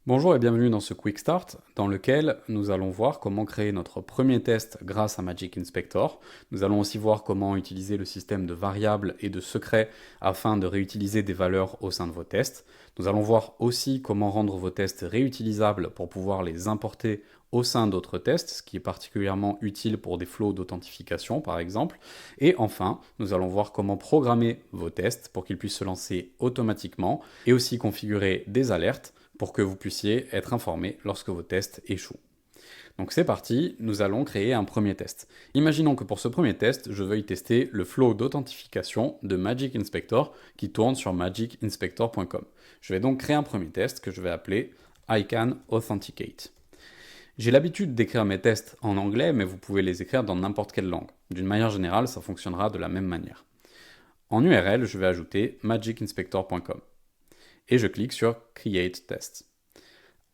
Bonjour et bienvenue dans ce Quick Start dans lequel nous allons voir comment créer notre premier test grâce à Magic Inspector. Nous allons aussi voir comment utiliser le système de variables et de secrets afin de réutiliser des valeurs au sein de vos tests. Nous allons voir aussi comment rendre vos tests réutilisables pour pouvoir les importer au sein d'autres tests, ce qui est particulièrement utile pour des flows d'authentification par exemple. Et enfin, nous allons voir comment programmer vos tests pour qu'ils puissent se lancer automatiquement et aussi configurer des alertes pour que vous puissiez être informé lorsque vos tests échouent. Donc c'est parti, nous allons créer un premier test. Imaginons que pour ce premier test, je veuille tester le flow d'authentification de Magic Inspector qui tourne sur magicinspector.com. Je vais donc créer un premier test que je vais appeler I can authenticate. J'ai l'habitude d'écrire mes tests en anglais, mais vous pouvez les écrire dans n'importe quelle langue. D'une manière générale, ça fonctionnera de la même manière. En URL, je vais ajouter magicinspector.com et je clique sur Create Test.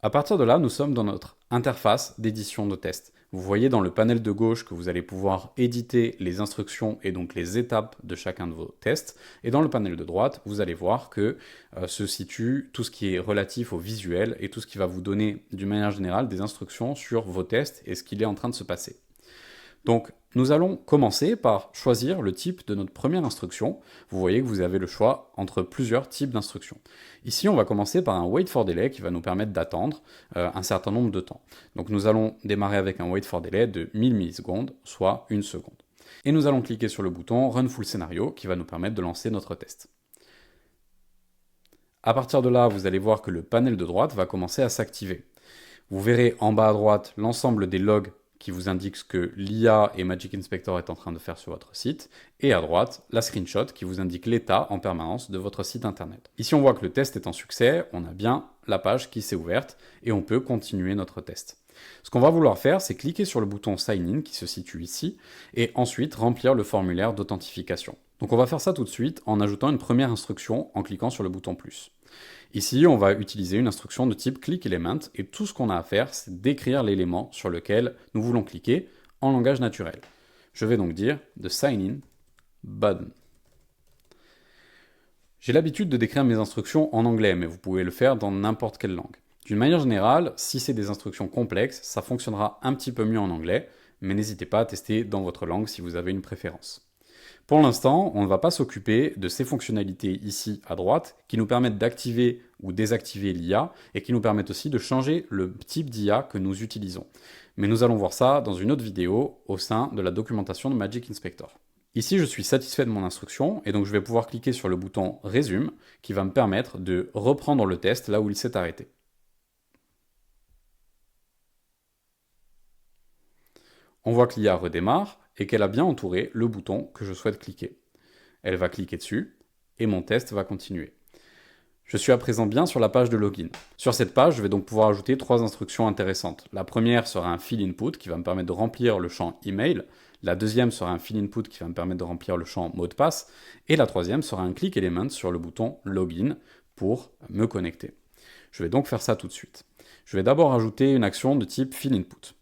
À partir de là, nous sommes dans notre interface d'édition de test. Vous voyez dans le panel de gauche que vous allez pouvoir éditer les instructions et donc les étapes de chacun de vos tests. Et dans le panel de droite, vous allez voir que se situe tout ce qui est relatif au visuel et tout ce qui va vous donner d'une manière générale des instructions sur vos tests et ce qu'il est en train de se passer. Donc, nous allons commencer par choisir le type de notre première instruction. Vous voyez que vous avez le choix entre plusieurs types d'instructions. Ici, on va commencer par un wait for delay qui va nous permettre d'attendre un certain nombre de temps. Donc, nous allons démarrer avec un wait for delay de 1000 millisecondes, soit 1 seconde. Et nous allons cliquer sur le bouton Run Full Scenario qui va nous permettre de lancer notre test. À partir de là, vous allez voir que le panel de droite va commencer à s'activer. Vous verrez en bas à droite l'ensemble des logs qui vous indique ce que l'IA et Magic Inspector est en train de faire sur votre site, et à droite, la screenshot qui vous indique l'état en permanence de votre site internet. Ici, on voit que le test est en succès, on a bien la page qui s'est ouverte, et on peut continuer notre test. Ce qu'on va vouloir faire, c'est cliquer sur le bouton Sign In qui se situe ici, et ensuite remplir le formulaire d'authentification. Donc on va faire ça tout de suite en ajoutant une première instruction en cliquant sur le bouton plus. Ici, on va utiliser une instruction de type clickElement et tout ce qu'on a à faire, c'est d'écrire l'élément sur lequel nous voulons cliquer en langage naturel. Je vais donc dire the sign in button. J'ai l'habitude de décrire mes instructions en anglais, mais vous pouvez le faire dans n'importe quelle langue. D'une manière générale, si c'est des instructions complexes, ça fonctionnera un petit peu mieux en anglais, mais n'hésitez pas à tester dans votre langue si vous avez une préférence. Pour l'instant, on ne va pas s'occuper de ces fonctionnalités ici à droite qui nous permettent d'activer ou désactiver l'IA et qui nous permettent aussi de changer le type d'IA que nous utilisons. Mais nous allons voir ça dans une autre vidéo au sein de la documentation de Magic Inspector. Ici, je suis satisfait de mon instruction et donc je vais pouvoir cliquer sur le bouton Résume qui va me permettre de reprendre le test là où il s'est arrêté. On voit que l'IA redémarre et qu'elle a bien entouré le bouton que je souhaite cliquer. Elle va cliquer dessus et mon test va continuer. Je suis à présent bien sur la page de login. Sur cette page, je vais donc pouvoir ajouter 3 instructions intéressantes. La première sera un fill input qui va me permettre de remplir le champ email. La deuxième sera un fill input qui va me permettre de remplir le champ mot de passe. Et la troisième sera un click element sur le bouton login pour me connecter. Je vais donc faire ça tout de suite. Je vais d'abord ajouter une action de type fill input.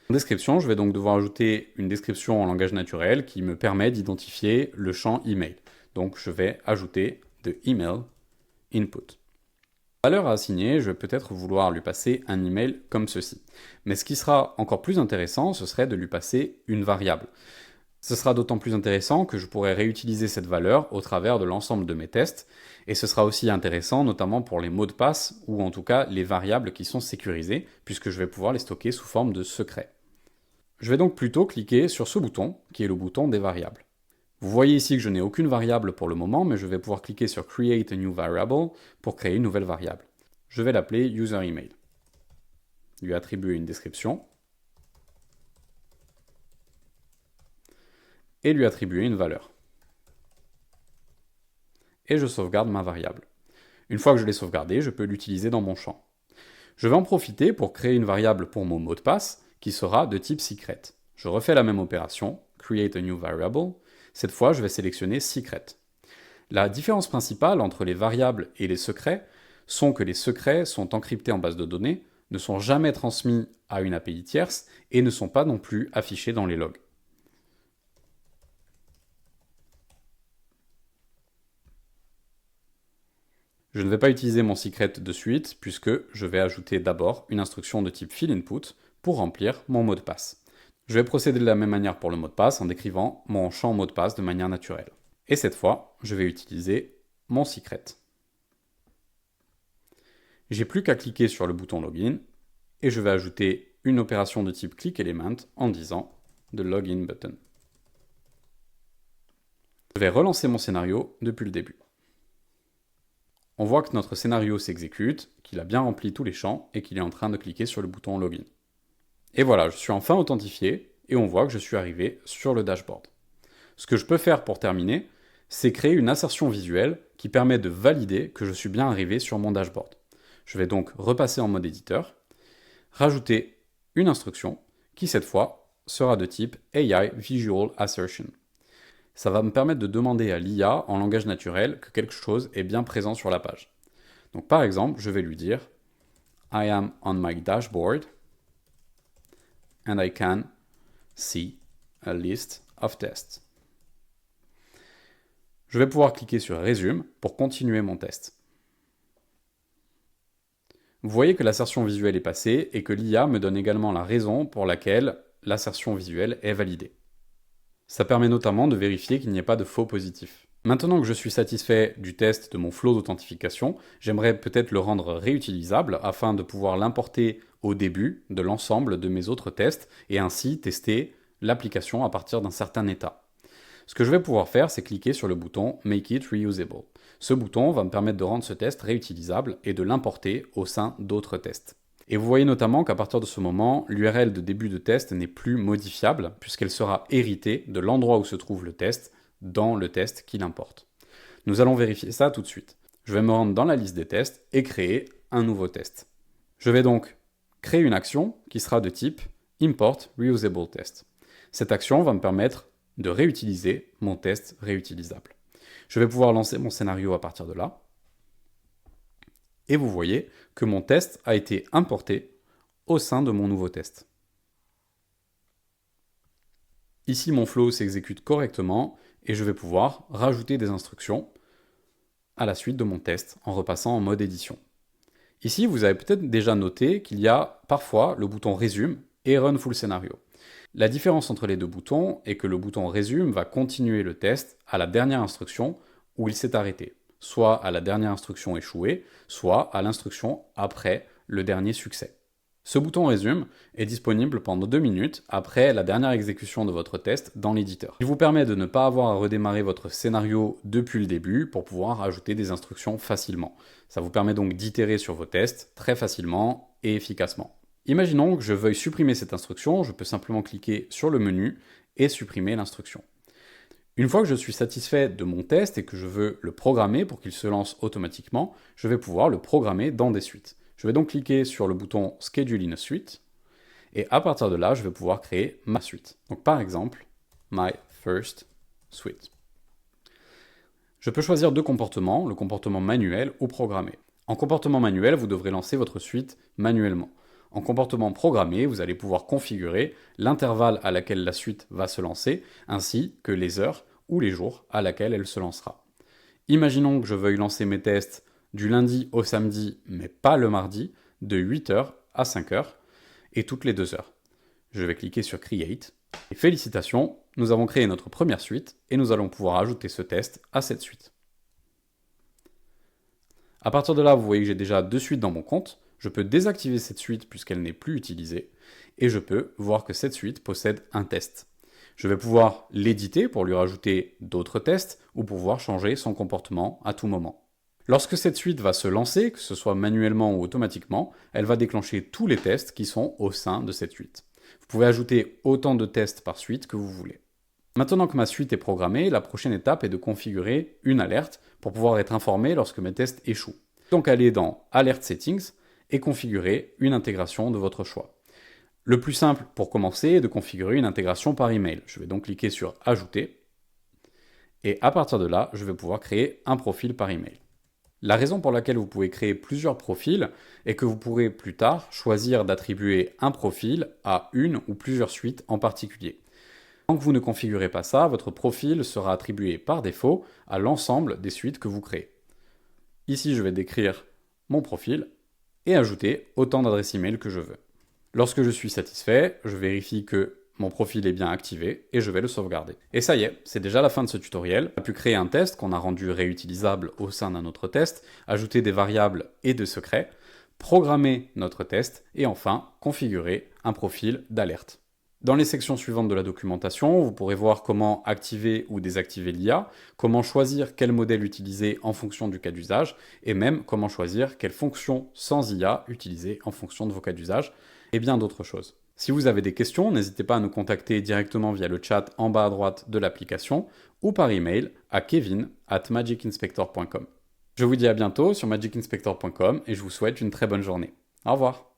En description, je vais donc devoir ajouter une description en langage naturel qui me permet d'identifier le champ email. Donc je vais ajouter de email input. Valeur à assigner, je vais peut-être vouloir lui passer un email comme ceci. Mais ce qui sera encore plus intéressant, ce serait de lui passer une variable. Ce sera d'autant plus intéressant que je pourrai réutiliser cette valeur au travers de l'ensemble de mes tests, et ce sera aussi intéressant notamment pour les mots de passe, ou en tout cas les variables qui sont sécurisées, puisque je vais pouvoir les stocker sous forme de secret. Je vais donc plutôt cliquer sur ce bouton, qui est le bouton des variables. Vous voyez ici que je n'ai aucune variable pour le moment, mais je vais pouvoir cliquer sur Create a new variable pour créer une nouvelle variable. Je vais l'appeler User Email. Lui attribuer une description et lui attribuer une valeur. Et je sauvegarde ma variable. Une fois que je l'ai sauvegardée, je peux l'utiliser dans mon champ. Je vais en profiter pour créer une variable pour mon mot de passe qui sera de type secret. Je refais la même opération, Create a new variable. Cette fois, je vais sélectionner secret. La différence principale entre les variables et les secrets sont que les secrets sont encryptés en base de données, ne sont jamais transmis à une API tierce et ne sont pas non plus affichés dans les logs. Je ne vais pas utiliser mon secret de suite puisque je vais ajouter d'abord une instruction de type fillInput pour remplir mon mot de passe. Je vais procéder de la même manière pour le mot de passe en décrivant mon champ mot de passe de manière naturelle. Et cette fois, je vais utiliser mon secret. J'ai plus qu'à cliquer sur le bouton Login et je vais ajouter une opération de type clickElement en disant the Login button. Je vais relancer mon scénario depuis le début. On voit que notre scénario s'exécute, qu'il a bien rempli tous les champs et qu'il est en train de cliquer sur le bouton Login. Et voilà, je suis enfin authentifié et on voit que je suis arrivé sur le dashboard. Ce que je peux faire pour terminer, c'est créer une insertion visuelle qui permet de valider que je suis bien arrivé sur mon dashboard. Je vais donc repasser en mode éditeur, rajouter une instruction qui cette fois sera de type AI Visual Assertion. Ça va me permettre de demander à l'IA en langage naturel que quelque chose est bien présent sur la page. Donc par exemple, je vais lui dire I am on my dashboard and I can see a list of tests. Je vais pouvoir cliquer sur Résume pour continuer mon test. Vous voyez que l'assertion visuelle est passée et que l'IA me donne également la raison pour laquelle l'assertion visuelle est validée. Ça permet notamment de vérifier qu'il n'y ait pas de faux positifs. Maintenant que je suis satisfait du test de mon flow d'authentification, j'aimerais peut-être le rendre réutilisable afin de pouvoir l'importer au début de l'ensemble de mes autres tests et ainsi tester l'application à partir d'un certain état. Ce que je vais pouvoir faire, c'est cliquer sur le bouton Make it reusable. Ce bouton va me permettre de rendre ce test réutilisable et de l'importer au sein d'autres tests. Et vous voyez notamment qu'à partir de ce moment, l'URL de début de test n'est plus modifiable puisqu'elle sera héritée de l'endroit où se trouve le test dans le test qu'il importe. Nous allons vérifier ça tout de suite. Je vais me rendre dans la liste des tests et créer un nouveau test. Je vais donc créer une action qui sera de type Import Reusable Test. Cette action va me permettre de réutiliser mon test réutilisable. Je vais pouvoir lancer mon scénario à partir de là. Et vous voyez que mon test a été importé au sein de mon nouveau test. Ici, mon flow s'exécute correctement et je vais pouvoir rajouter des instructions à la suite de mon test en repassant en mode édition. Ici, vous avez peut-être déjà noté qu'il y a parfois le bouton Résume et Run Full Scenario. La différence entre les deux boutons est que le bouton Résume va continuer le test à la dernière instruction où il s'est arrêté, soit à la dernière instruction échouée, soit à l'instruction après le dernier succès. Ce bouton Résume est disponible pendant 2 minutes après la dernière exécution de votre test dans l'éditeur. Il vous permet de ne pas avoir à redémarrer votre scénario depuis le début pour pouvoir ajouter des instructions facilement. Ça vous permet donc d'itérer sur vos tests très facilement et efficacement. Imaginons que je veuille supprimer cette instruction, je peux simplement cliquer sur le menu et supprimer l'instruction. Une fois que je suis satisfait de mon test et que je veux le programmer pour qu'il se lance automatiquement, je vais pouvoir le programmer dans des suites. Je vais donc cliquer sur le bouton Schedule in a suite et à partir de là, je vais pouvoir créer ma suite. Donc par exemple, My First Suite. Je peux choisir deux comportements, le comportement manuel ou programmé. En comportement manuel, vous devrez lancer votre suite manuellement. En comportement programmé, vous allez pouvoir configurer l'intervalle à laquelle la suite va se lancer, ainsi que les heures ou les jours à laquelle elle se lancera. Imaginons que je veuille lancer mes tests du lundi au samedi, mais pas le mardi, de 8h à 5h, et toutes les 2 heures. Je vais cliquer sur Create, et félicitations, nous avons créé notre première suite, et nous allons pouvoir ajouter ce test à cette suite. À partir de là, vous voyez que j'ai déjà 2 suites dans mon compte. Je peux désactiver cette suite puisqu'elle n'est plus utilisée et je peux voir que cette suite possède un test. Je vais pouvoir l'éditer pour lui rajouter d'autres tests ou pouvoir changer son comportement à tout moment. Lorsque cette suite va se lancer, que ce soit manuellement ou automatiquement, elle va déclencher tous les tests qui sont au sein de cette suite. Vous pouvez ajouter autant de tests par suite que vous voulez. Maintenant que ma suite est programmée, la prochaine étape est de configurer une alerte pour pouvoir être informé lorsque mes tests échouent. Donc allez dans Alert Settings et configurer une intégration de votre choix. Le plus simple pour commencer est de configurer une intégration par email. Je vais donc cliquer sur Ajouter et à partir de là, je vais pouvoir créer un profil par email. La raison pour laquelle vous pouvez créer plusieurs profils est que vous pourrez plus tard choisir d'attribuer un profil à une ou plusieurs suites en particulier. Tant que vous ne configurez pas ça, votre profil sera attribué par défaut à l'ensemble des suites que vous créez. Ici, je vais décrire mon profil et ajouter autant d'adresses email que je veux. Lorsque je suis satisfait, je vérifie que mon profil est bien activé et je vais le sauvegarder. Et ça y est, c'est déjà la fin de ce tutoriel. On a pu créer un test qu'on a rendu réutilisable au sein d'un autre test, ajouter des variables et des secrets, programmer notre test et enfin configurer un profil d'alerte. Dans les sections suivantes de la documentation, vous pourrez voir comment activer ou désactiver l'IA, comment choisir quel modèle utiliser en fonction du cas d'usage, et même comment choisir quelle fonction sans IA utiliser en fonction de vos cas d'usage, et bien d'autres choses. Si vous avez des questions, n'hésitez pas à nous contacter directement via le chat en bas à droite de l'application ou par email à kevin@magicinspector.com. Je vous dis à bientôt sur magicinspector.com et je vous souhaite une très bonne journée. Au revoir.